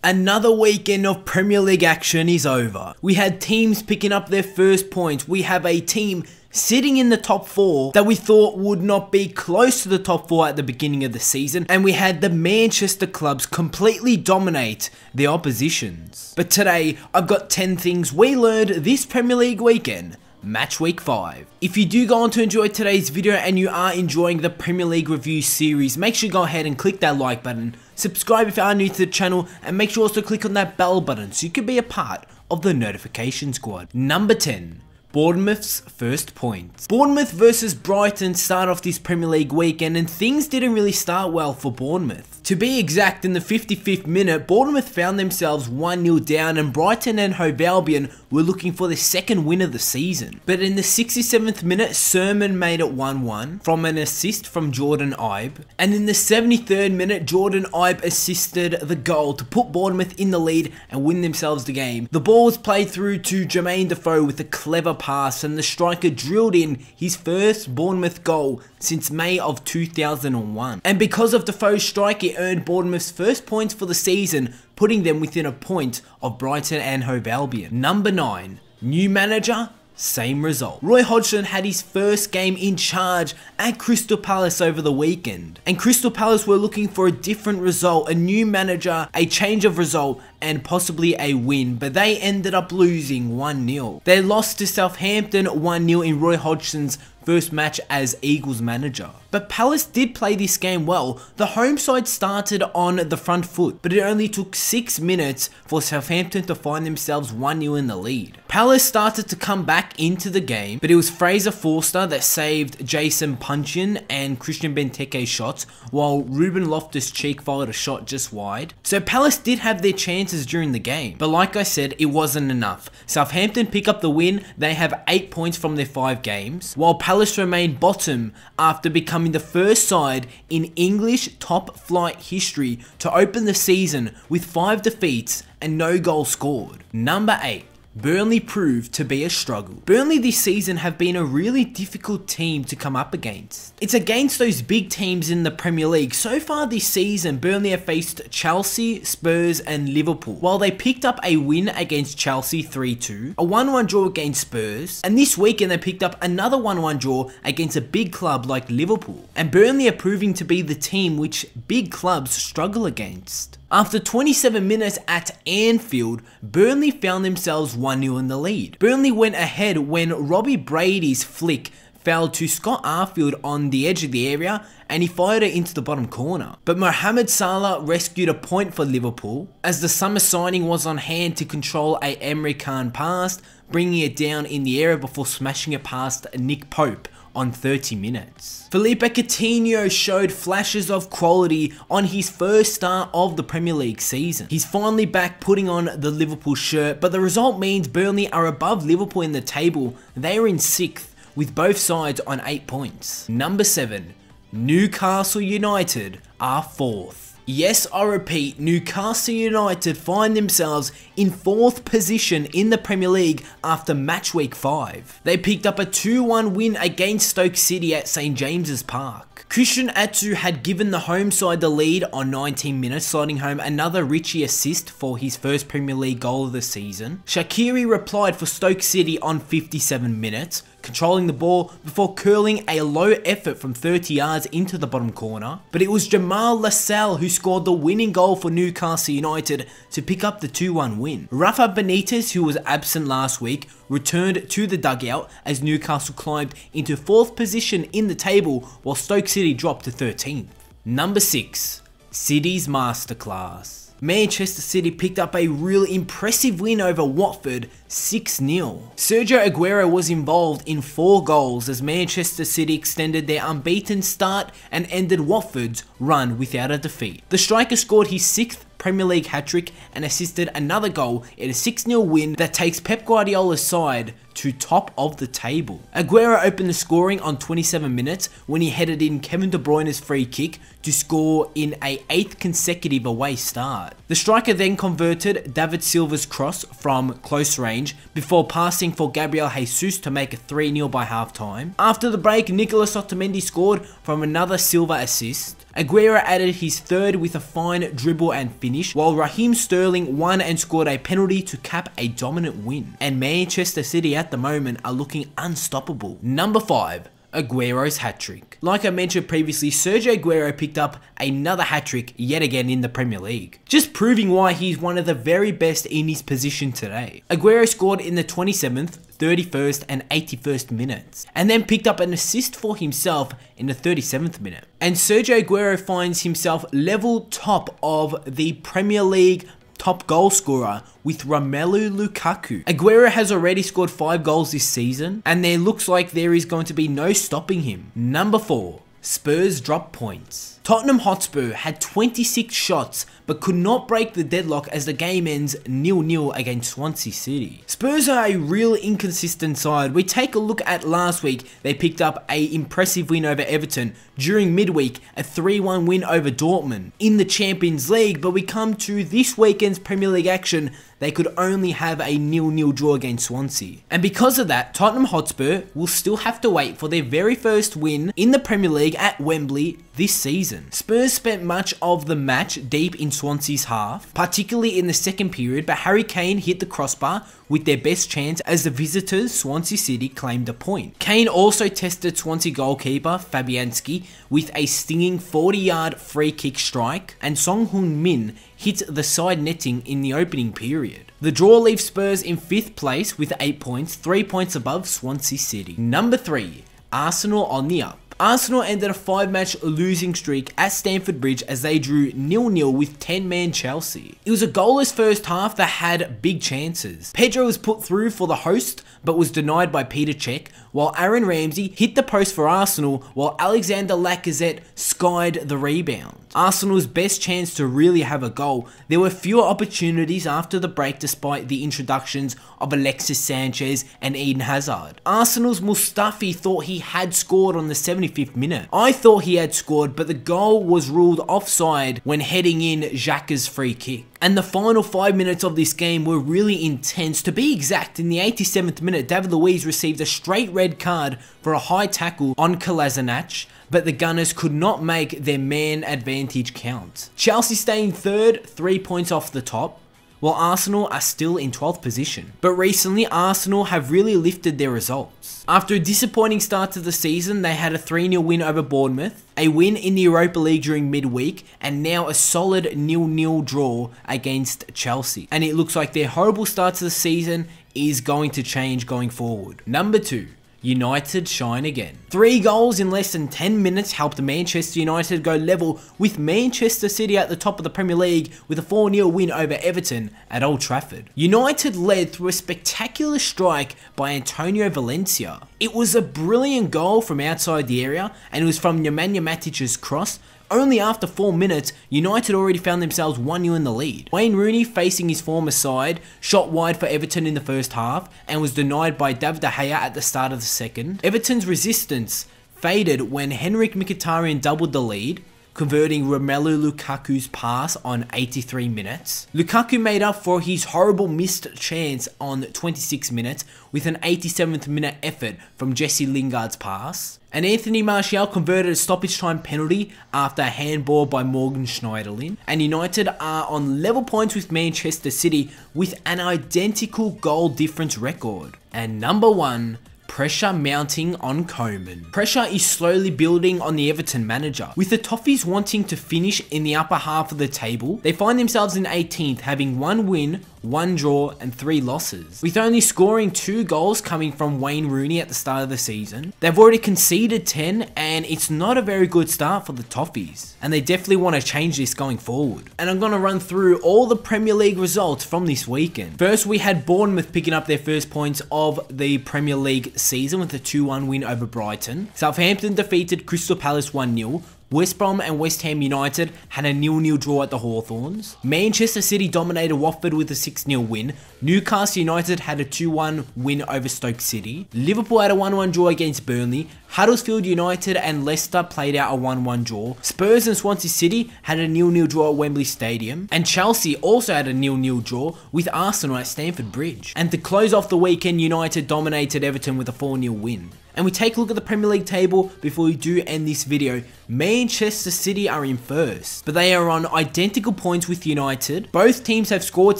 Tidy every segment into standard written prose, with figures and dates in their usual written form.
Another weekend of Premier League action is over. We had teams picking up their first points. We have a team sitting in the top 4 that we thought would not be close to the top 4 at the beginning of the season, and we had the Manchester clubs completely dominate the oppositions. But today, I've got 10 things we learned this Premier League weekend. Match week 5. If you do go on to enjoy today's video and you are enjoying the Premier League review series, make sure you go ahead and click that like button, subscribe if you are new to the channel, and make sure also click on that bell button so you can be a part of the notification squad. Number 10. Bournemouth's first points. Bournemouth versus Brighton start off this Premier League weekend and things didn't really start well for Bournemouth. To be exact, in the 55th minute, Bournemouth found themselves 1-0 down and Brighton and Hove Albion were looking for their second win of the season. But in the 67th minute, Sermon made it 1-1 from an assist from Jordan Ibe. And in the 73rd minute, Jordan Ibe assisted the goal to put Bournemouth in the lead and win themselves the game. The ball was played through to Jermaine Defoe with a clever pass and the striker drilled in his first Bournemouth goal since May of 2001. And because of Defoe's strike, it earned Bournemouth's first points for the season, putting them within a point of Brighton and Hove Albion. Number 9. New manager, same result. Roy Hodgson had his first game in charge at Crystal Palace over the weekend. And Crystal Palace were looking for a different result, a new manager, a change of result, and possibly a win, but they ended up losing 1-0. They lost to Southampton 1-0 in Roy Hodgson's first match as Eagles manager. But Palace did play this game well. The home side started on the front foot, but it only took 6 minutes for Southampton to find themselves 1-0 in the lead. Palace started to come back into the game, but it was Fraser Forster that saved Jason Puncheon and Christian Benteke's shots, while Ruben Loftus-Cheek fired a shot just wide. So Palace did have their chances during the game, but like I said, it wasn't enough. Southampton pick up the win. They have 8 points from their 5 games, while Palace remain bottom after becoming the first side in English top flight history to open the season with 5 defeats and no goals scored. Number 8. Burnley proved to be a struggle. Burnley this season have been a really difficult team to come up against. It's against those big teams in the Premier League. So far this season, Burnley have faced Chelsea, Spurs and Liverpool. While they picked up a win against Chelsea 3-2, a 1-1 draw against Spurs, and this weekend they picked up another 1-1 draw against a big club like Liverpool. And Burnley are proving to be the team which big clubs struggle against. After 27 minutes at Anfield, Burnley found themselves 1-0 in the lead. Burnley went ahead when Robbie Brady's flick fell to Scott Arfield on the edge of the area and he fired it into the bottom corner. But Mohamed Salah rescued a point for Liverpool as the summer signing was on hand to control a Emre Can pass, bringing it down in the area before smashing it past Nick Pope on 30 minutes. Philippe Coutinho showed flashes of quality on his first start of the Premier League season. He's finally back putting on the Liverpool shirt, but the result means Burnley are above Liverpool in the table. They are in 6th with both sides on 8 points. Number 7. Newcastle United are 4th. Yes, I repeat, Newcastle United find themselves in 4th position in the Premier League after match week 5. They picked up a 2-1 win against Stoke City at St James's Park. Christian Atsu had given the home side the lead on 19 minutes, sliding home another Richie assist for his first Premier League goal of the season. Shaqiri replied for Stoke City on 57 minutes, controlling the ball before curling a low effort from 30 yards into the bottom corner. But it was Jamal Lascelles who scored the winning goal for Newcastle United to pick up the 2-1 win. Rafa Benitez, who was absent last week, returned to the dugout as Newcastle climbed into 4th position in the table while Stoke City dropped to 13th. Number 6. City's masterclass. Manchester City picked up a really impressive win over Watford 6-0. Sergio Agüero was involved in 4 goals as Manchester City extended their unbeaten start and ended Watford's run without a defeat. The striker scored his 6th Premier League hat-trick and assisted another goal in a 6-0 win that takes Pep Guardiola's side to top of the table. Agüero opened the scoring on 27 minutes when he headed in Kevin De Bruyne's free kick to score in a 8th consecutive away start. The striker then converted David Silva's cross from close range before passing for Gabriel Jesus to make it 3-0 by half time. After the break, Nicolas Otamendi scored from another Silva assist. Agüero added his third with a fine dribble and finish, while Raheem Sterling won and scored a penalty to cap a dominant win. And Manchester City at the moment are looking unstoppable. Number 5. Agüero's hat-trick. Like I mentioned previously, Sergio Agüero picked up another hat-trick yet again in the Premier League, just proving why he's one of the very best in his position today. Agüero scored in the 27th, 31st and 81st minutes, and then picked up an assist for himself in the 37th minute. And Sergio Agüero finds himself level top of the Premier League top goal scorer with Romelu Lukaku. Agüero has already scored 5 goals this season, and there looks like there is going to be no stopping him. Number 4. Spurs drop points. Tottenham Hotspur had 26 shots but could not break the deadlock as the game ends 0-0 against Swansea City. Spurs are a real inconsistent side. We take a look at last week, they picked up an impressive win over Everton. During midweek, a 3-1 win over Dortmund in the Champions League, but we come to this weekend's Premier League action, they could only have a 0-0 draw against Swansea. And because of that, Tottenham Hotspur will still have to wait for their very first win in the Premier League at Wembley this season. Spurs spent much of the match deep in Swansea's half, particularly in the second period, but Harry Kane hit the crossbar with their best chance as the visitors Swansea City claimed a point. Kane also tested Swansea goalkeeper Fabianski with a stinging 40-yard free kick strike, and Son Heung-min hit the side netting in the opening period. The draw leaves Spurs in 5th place with 8 points, 3 points above Swansea City. Number 3. Arsenal on the up. Arsenal ended a 5-match losing streak at Stamford Bridge as they drew 0-0 with 10-man Chelsea. It was a goalless first half that had big chances. Pedro was put through for the host but was denied by Peter Cech, while Aaron Ramsey hit the post for Arsenal while Alexander Lacazette skied the rebound. Arsenal's best chance to really have a goal. There were fewer opportunities after the break despite the introductions of Alexis Sanchez and Eden Hazard. Arsenal's Mustafi thought he had scored on the 75th minute. I thought he had scored, but the goal was ruled offside when heading in Xhaka's free kick. And the final 5 minutes of this game were really intense. To be exact, in the 87th minute, David Luiz received a straight red card for a high tackle on Kolasinac, but the Gunners could not make their man advantage count. Chelsea stay in 3rd, 3 points off the top, while Arsenal are still in 12th position. But recently, Arsenal have really lifted their results. After a disappointing start to the season, they had a 3-0 win over Bournemouth, a win in the Europa League during midweek, and now a solid 0-0 draw against Chelsea. And it looks like their horrible start to the season is going to change going forward. Number 2. United shine again. 3 goals in less than 10 minutes helped Manchester United go level with Manchester City at the top of the Premier League with a 4-0 win over Everton at Old Trafford. United led through a spectacular strike by Antonio Valencia. It was a brilliant goal from outside the area, and it was from Nemanja Matic's cross. Only after 4 minutes, United already found themselves 1-0 in the lead. Wayne Rooney, facing his former side, shot wide for Everton in the first half and was denied by David De Gea at the start of the second. Everton's resistance faded when Henrik Mkhitaryan doubled the lead, converting Romelu Lukaku's pass on 83 minutes. Lukaku made up for his horrible missed chance on 26 minutes with an 87th minute effort from Jesse Lingard's pass. And Anthony Martial converted a stoppage time penalty after a handball by Morgan Schneiderlin. And United are on level points with Manchester City with an identical goal difference record. And number 1, pressure mounting on KOEMAN. Pressure is slowly building on the Everton manager. With the Toffees wanting to finish in the upper half of the table, they find themselves in 18th, having 1 win, 1 draw and 3 losses. With only scoring 2 goals coming from Wayne Rooney at the start of the season, they've already conceded 10 and it's not a very good start for the Toffees. And they definitely want to change this going forward. And I'm going to run through all the Premier League results from this weekend. First, we had Bournemouth picking up their first points of the Premier League season with a 2-1 win over Brighton. Southampton defeated Crystal Palace 1-0. West Brom and West Ham United had a 0-0 draw at the Hawthorns. Manchester City dominated Watford with a 6-0 win. Newcastle United had a 2-1 win over Stoke City. Liverpool had a 1-1 draw against Burnley. Huddersfield United and Leicester played out a 1-1 draw. Spurs and Swansea City had a 0-0 draw at Wembley Stadium. And Chelsea also had a 0-0 draw with Arsenal at Stamford Bridge. And to close off the weekend, United dominated Everton with a 4-0 win. And we take a look at the Premier League table before we do end this video. Manchester City are in first, but they are on identical points with United. Both teams have scored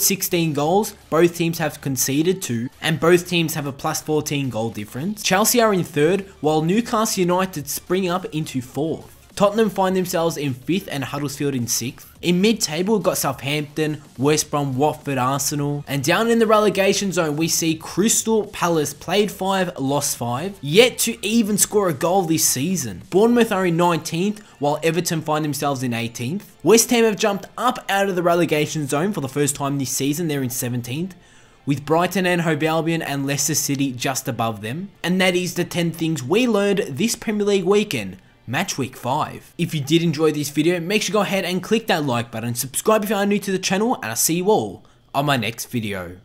16 goals, both teams have conceded 2, and both teams have a plus 14 goal difference. Chelsea are in third, while Newcastle United spring up into fourth. Tottenham find themselves in 5th and Huddersfield in 6th. In mid-table, we've got Southampton, West Brom, Watford, Arsenal. And down in the relegation zone, we see Crystal Palace played 5, lost 5, yet to even score a goal this season. Bournemouth are in 19th, while Everton find themselves in 18th. West Ham have jumped up out of the relegation zone for the first time this season, they're in 17th. With Brighton and Hove Albion and Leicester City just above them. And that is the 10 things we learned this Premier League weekend. Match week 5. If you did enjoy this video, make sure to go ahead and click that like button, subscribe if you are new to the channel, and I'll see you all on my next video.